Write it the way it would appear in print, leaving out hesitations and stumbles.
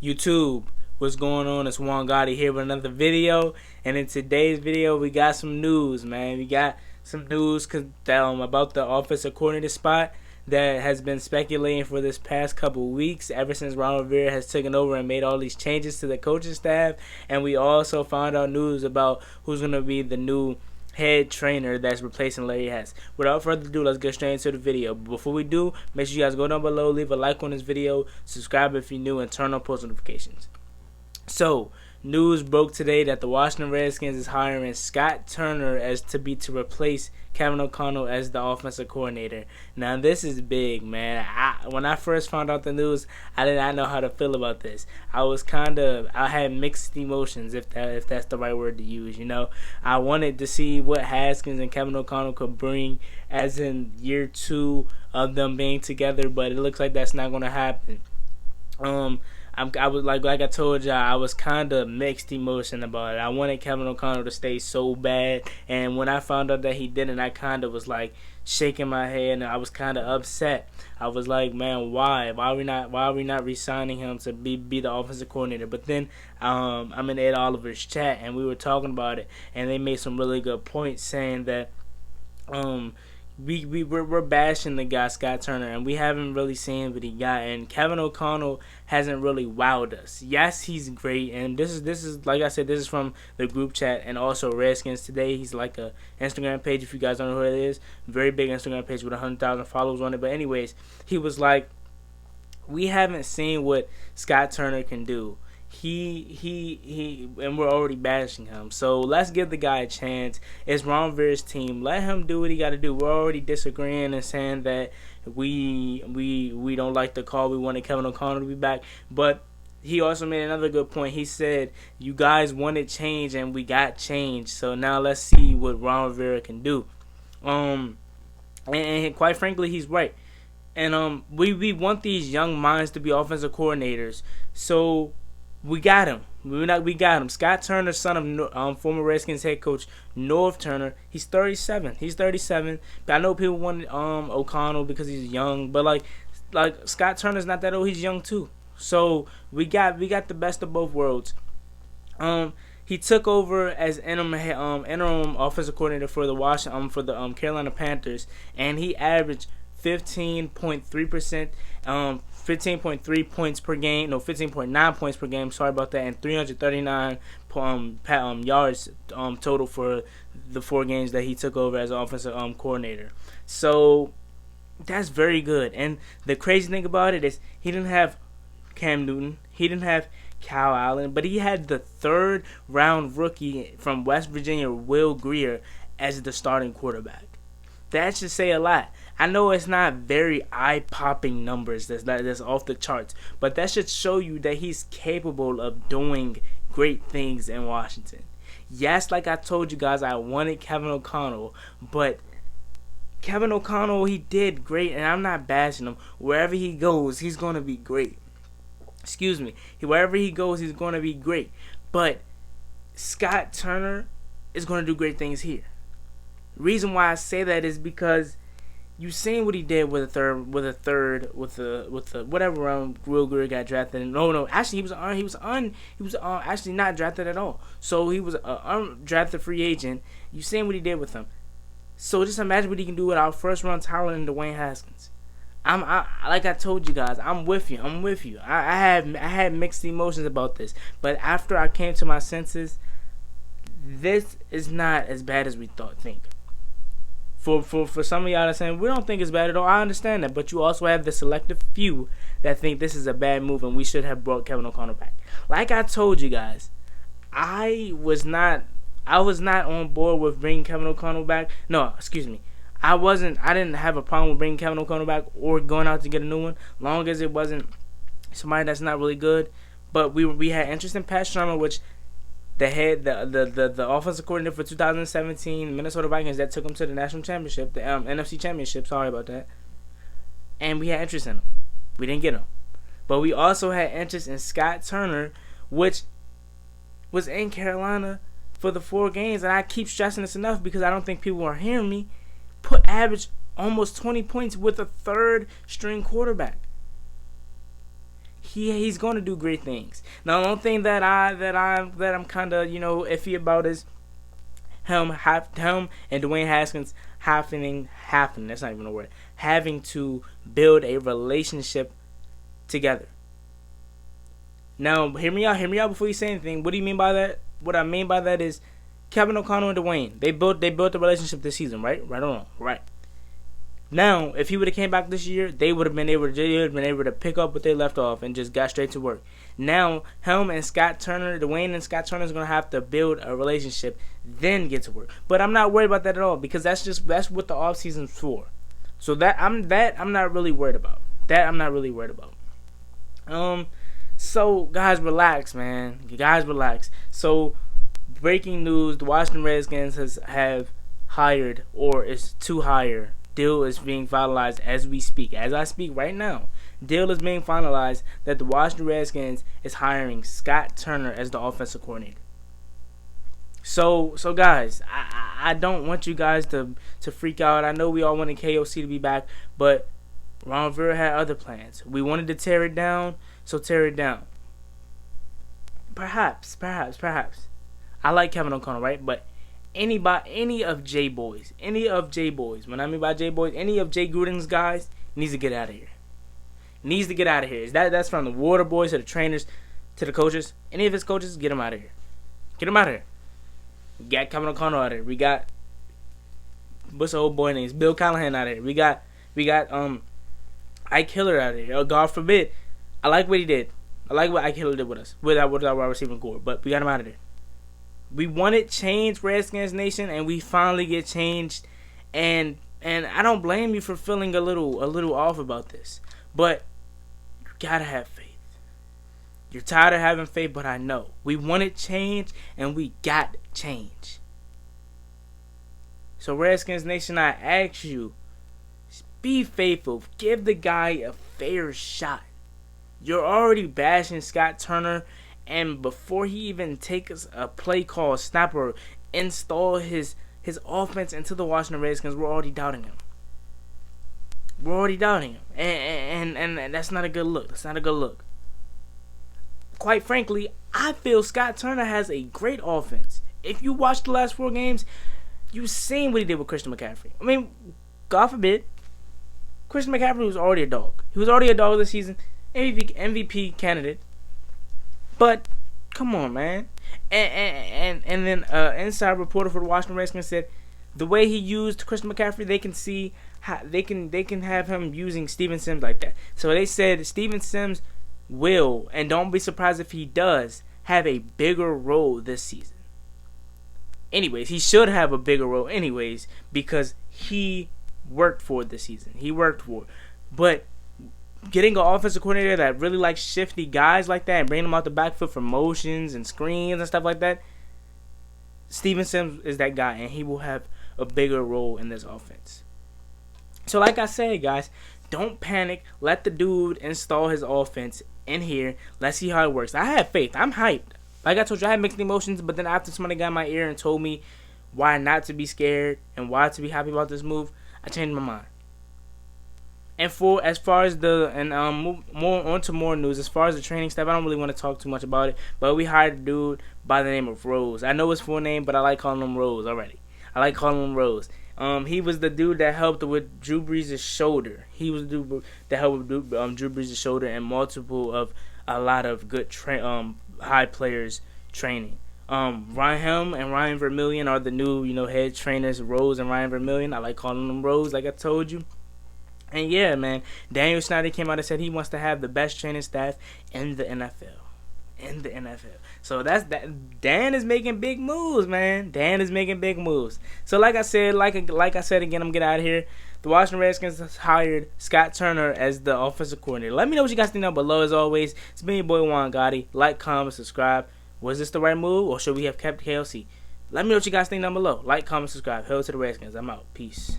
YouTube, what's going on? It's Juan Gotti here with another video, and in today's video we got some news, man. We got some news about the offensive coordinator spot that has been speculating for this past couple weeks, ever since Ron Rivera has taken over and made all these changes to the coaching staff. And we also found out news about who's going to be the new head trainer that's replacing Larry Hess. Without further ado, let's get straight into the video. But before we do, make sure you guys go down below, leave a like on this video, subscribe if you're new, and turn on post notifications. So, news broke today that the Washington Redskins is hiring Scott Turner to replace Kevin O'Connell as the offensive coordinator. Now, this is big, man. When I first found out the news, I did not know how to feel about this. I had mixed emotions, if that's the right word to use. You know, I wanted to see what Haskins and Kevin O'Connell could bring, as in year 2 of them being together, but it looks like that's not going to happen. I was like I told y'all, I was kind of mixed emotion about it. I wanted Kevin O'Connell to stay so bad, and when I found out that he didn't, I kind of was like shaking my head, and I was kind of upset. I was like, man, why are we not re-signing him to be the offensive coordinator? But then I'm in Ed Oliver's chat, and we were talking about it, and they made some really good points, saying that we're bashing the guy Scott Turner, and we haven't really seen what he got. And Kevin O'Connell hasn't really wowed us. Yes, he's great, and this is like I said, this is from the group chat and also Redskins Today. He's like a Instagram page, if you guys don't know who it is. Very big Instagram page with 100,000 followers on it. But anyways, he was like, we haven't seen what Scott Turner can do. And we're already bashing him. So let's give the guy a chance. It's Ron Rivera's team. Let him do what he got to do. We're already disagreeing and saying that we don't like the call. We wanted Kevin O'Connell to be back, but he also made another good point. He said, you guys wanted change and we got change. So now let's see what Ron Rivera can do. And quite frankly, he's right. And we want these young minds to be offensive coordinators. So we got him. We got him. Scott Turner, son of former Redskins head coach Norv Turner. He's 37. But I know people wanted O'Connell because he's young. But like Scott Turner's not that old. He's young too. So we got the best of both worlds. He took over as interim offensive coordinator for the Carolina Panthers, and he averaged 15.3%, 15.3 points per game, no, 15.9 points per game, sorry about that, and 339 yards total for the 4 games that he took over as offensive coordinator. So that's very good. And the crazy thing about it is he didn't have Cam Newton, he didn't have Kyle Allen, but he had the 3rd round rookie from West Virginia, Will Grier, as the starting quarterback. That should say a lot. I know it's not very eye-popping numbers that's off the charts, but that should show you that he's capable of doing great things in Washington. Yes, like I told you guys, I wanted Kevin O'Connell, but Kevin O'Connell, he did great, and I'm not bashing him. Wherever he goes, he's going to be great. Excuse me. Wherever he goes, he's going to be great. But Scott Turner is going to do great things here. Reason why I say that is because you seen what he did with whatever round Will Grier got drafted. No, actually he was actually not drafted at all. So he was an undrafted free agent. You seen what he did with him. So just imagine what he can do with our first round talent in Dwayne Haskins. Like I told you guys, I'm with you. I had mixed emotions about this, but after I came to my senses, this is not as bad as we think. For some of y'all that saying we don't think it's bad at all, I understand that, but you also have the selective few that think this is a bad move and we should have brought Kevin O'Connell back. Like I told you guys, I was not on board with bringing Kevin O'Connell back. No, excuse me. I didn't have a problem with bringing Kevin O'Connell back or going out to get a new one, long as it wasn't somebody that's not really good. But we had interest in Pat Shermer, which the offensive coordinator for 2017 Minnesota Vikings that took him to the national championship, the NFC championship. Sorry about that. And we had interest in him. We didn't get him, but we also had interest in Scott Turner, which was in Carolina for the 4 games. And I keep stressing this enough because I don't think people are hearing me. Average almost 20 points with a 3rd string quarterback. he's going to do great things. Now, the only thing that I'm kind of iffy about is him and Dwayne Haskins having that's not even a word, having to build a relationship together. Now, hear me out before you say anything. What do you mean by that? What I mean by that is Kevin O'Connell and Dwayne. They built the relationship this season, right? Right or wrong? Right. Now, if he would have came back this year, they would have been able to pick up what they left off and just got straight to work. Now, Dwayne and Scott Turner is going to have to build a relationship, then get to work. But I'm not worried about that at all, because that's what the off season's for. So I'm not really worried about. So guys, relax, man. Guys, relax. So, breaking news: the Washington Redskins have hired, or is to hire. Deal is being finalized as we speak. As I speak right now, deal is being finalized that the Washington Redskins is hiring Scott Turner as the offensive coordinator. So guys, I don't want you guys to freak out. I know we all wanted KOC to be back, but Ron Rivera had other plans. We wanted to tear it down, so tear it down. Perhaps. I like Kevin O'Connell, right? But any of J Boys, when I mean by J Boys, any of Jay Gruden's guys needs to get out of here. That's from the water boys to the trainers to the coaches. Any of his coaches, get him out of here. We got Kevin O'Connell out of here. We got what's the old boy names? Bill Callahan out of here. We got Ike Hiller out of here. Oh, God forbid. I like what he did. I like what Ike Hiller did with us, with our wide receiving core, but we got him out of there. We wanted change, Redskins Nation, and we finally get changed. And I don't blame you for feeling a little off about this, but you gotta have faith. You're tired of having faith, but I know we wanted change, and we got change. So Redskins Nation, I ask you, be faithful. Give the guy a fair shot. You're already bashing Scott Turner. And before he even takes a play call, snap, or install his offense into the Washington Redskins, we're already doubting him. And that's not a good look. Quite frankly, I feel Scott Turner has a great offense. If you watch the last 4 games, you've seen what he did with Christian McCaffrey. I mean, God forbid, Christian McCaffrey was already a dog. He was already a dog this season, MVP candidate. But come on, man. And then inside reporter for the Washington Redskins said the way he used Christian McCaffrey, they can see how they can have him using Steven Sims like that. So they said Steven Sims will, and don't be surprised if he does, have a bigger role this season. Anyways, he should have a bigger role anyways, because he worked for it this season. But getting an offensive coordinator that really likes shifty guys like that and bringing them out the backfield for motions and screens and stuff like that, Steven Sims is that guy, and he will have a bigger role in this offense. So like I said, guys, don't panic. Let the dude install his offense in here. Let's see how it works. I have faith. I'm hyped. Like I told you, I had mixed emotions, but then after somebody got in my ear and told me why not to be scared and why to be happy about this move, I changed my mind. And more onto more news. As far as the training staff, I don't really want to talk too much about it. But we hired a dude by the name of Rose. I know his full name, but I like calling him Rose already. He was the dude that helped with Drew Brees' shoulder. He was the dude that helped with Drew Brees' shoulder and multiple of a lot of good high players training. Ryan and Ryan Vermillion are the new head trainers. Rose and Ryan Vermillion. I like calling them Rose, like I told you. And yeah, man, Daniel Snyder came out and said he wants to have the best training staff in the NFL. So that's that. Dan is making big moves, man. So like I said again, I'm getting out of here. The Washington Redskins hired Scott Turner as the offensive coordinator. Let me know what you guys think down below. As always, it's been your boy Juan Gotti. Like, comment, subscribe. Was this the right move, or should we have kept KLC? Let me know what you guys think down below. Like, comment, subscribe. Hail to the Redskins. I'm out. Peace.